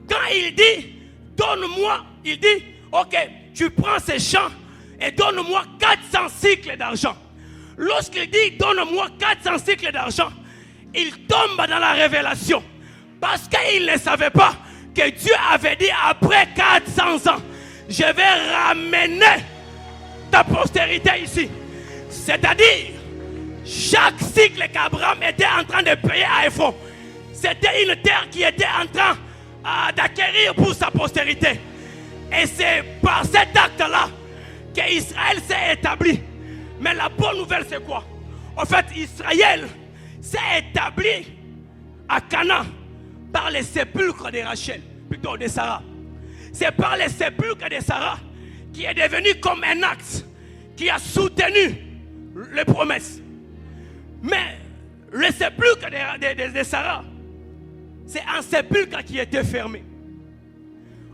Quand il dit, donne-moi, il dit, ok, tu prends ces champs et donne-moi 400 cycles d'argent. Lorsqu'il dit, donne-moi 400 cycles d'argent, il tombe dans la révélation. Parce qu'il ne savait pas que Dieu avait dit, après 400 ans, je vais ramener ta postérité ici. C'est-à-dire, chaque cycle qu'Abraham était en train de payer à Ephron, c'était une terre qui était en train d'acquérir pour sa postérité. Et c'est par cet acte-là qu'Israël s'est établi. Mais la bonne nouvelle, c'est quoi? En fait, Israël s'est établi à Canaan par les sépulcres de Rachel, plutôt de Sarah. C'est par les sépulcres de Sarah qui est devenu comme un acte qui a soutenu les promesses. Mais le sépulcre de Sarah, c'est un sépulcre qui était fermé.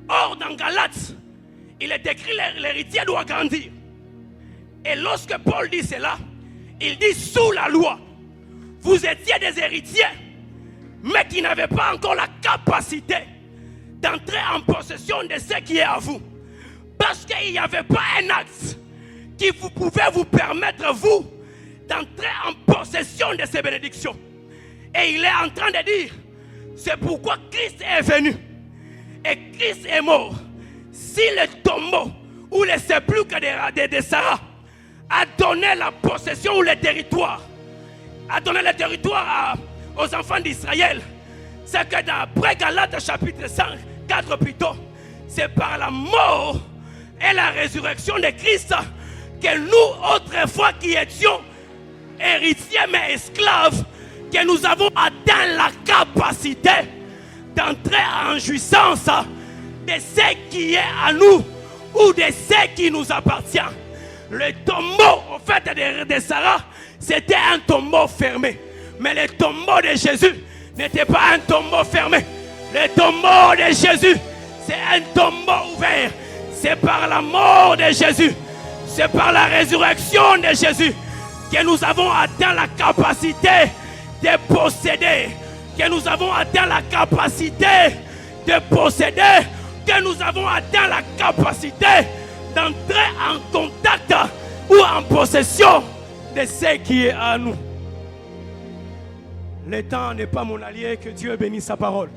Or, dans Galates, il est écrit l'héritier doit grandir. Et lorsque Paul dit cela, il dit sous la loi, vous étiez des héritiers, mais qui n'avaient pas encore la capacité d'entrer en possession de ce qui est à vous. Parce qu'il n'y avait pas un acte qui vous pouvait vous permettre, vous, d'entrer en possession de ces bénédictions. Et il est en train de dire, c'est pourquoi Christ est venu. Et Christ est mort. Si le tombeau ou le sépulcre de Sarah a donné la possession ou le territoire, a donné le territoire aux enfants d'Israël, c'est que d'après Galates chapitre 5, 4 plutôt, c'est par la mort et la résurrection de Christ que nous, autrefois qui étions héritiers mais esclaves, que nous avons atteint la capacité d'entrer en jouissance de ce qui est à nous ou de ce qui nous appartient. Le tombeau, au fait, de Sarah, c'était un tombeau fermé. Mais le tombeau de Jésus n'était pas un tombeau fermé. Le tombeau de Jésus, c'est un tombeau ouvert. C'est par la mort de Jésus, c'est par la résurrection de Jésus que nous avons atteint la capacité de posséder, que nous avons atteint la capacité de posséder, que nous avons atteint la capacité d'entrer en contact ou en possession de ce qui est à nous. Le temps n'est pas mon allié, que Dieu bénisse sa parole.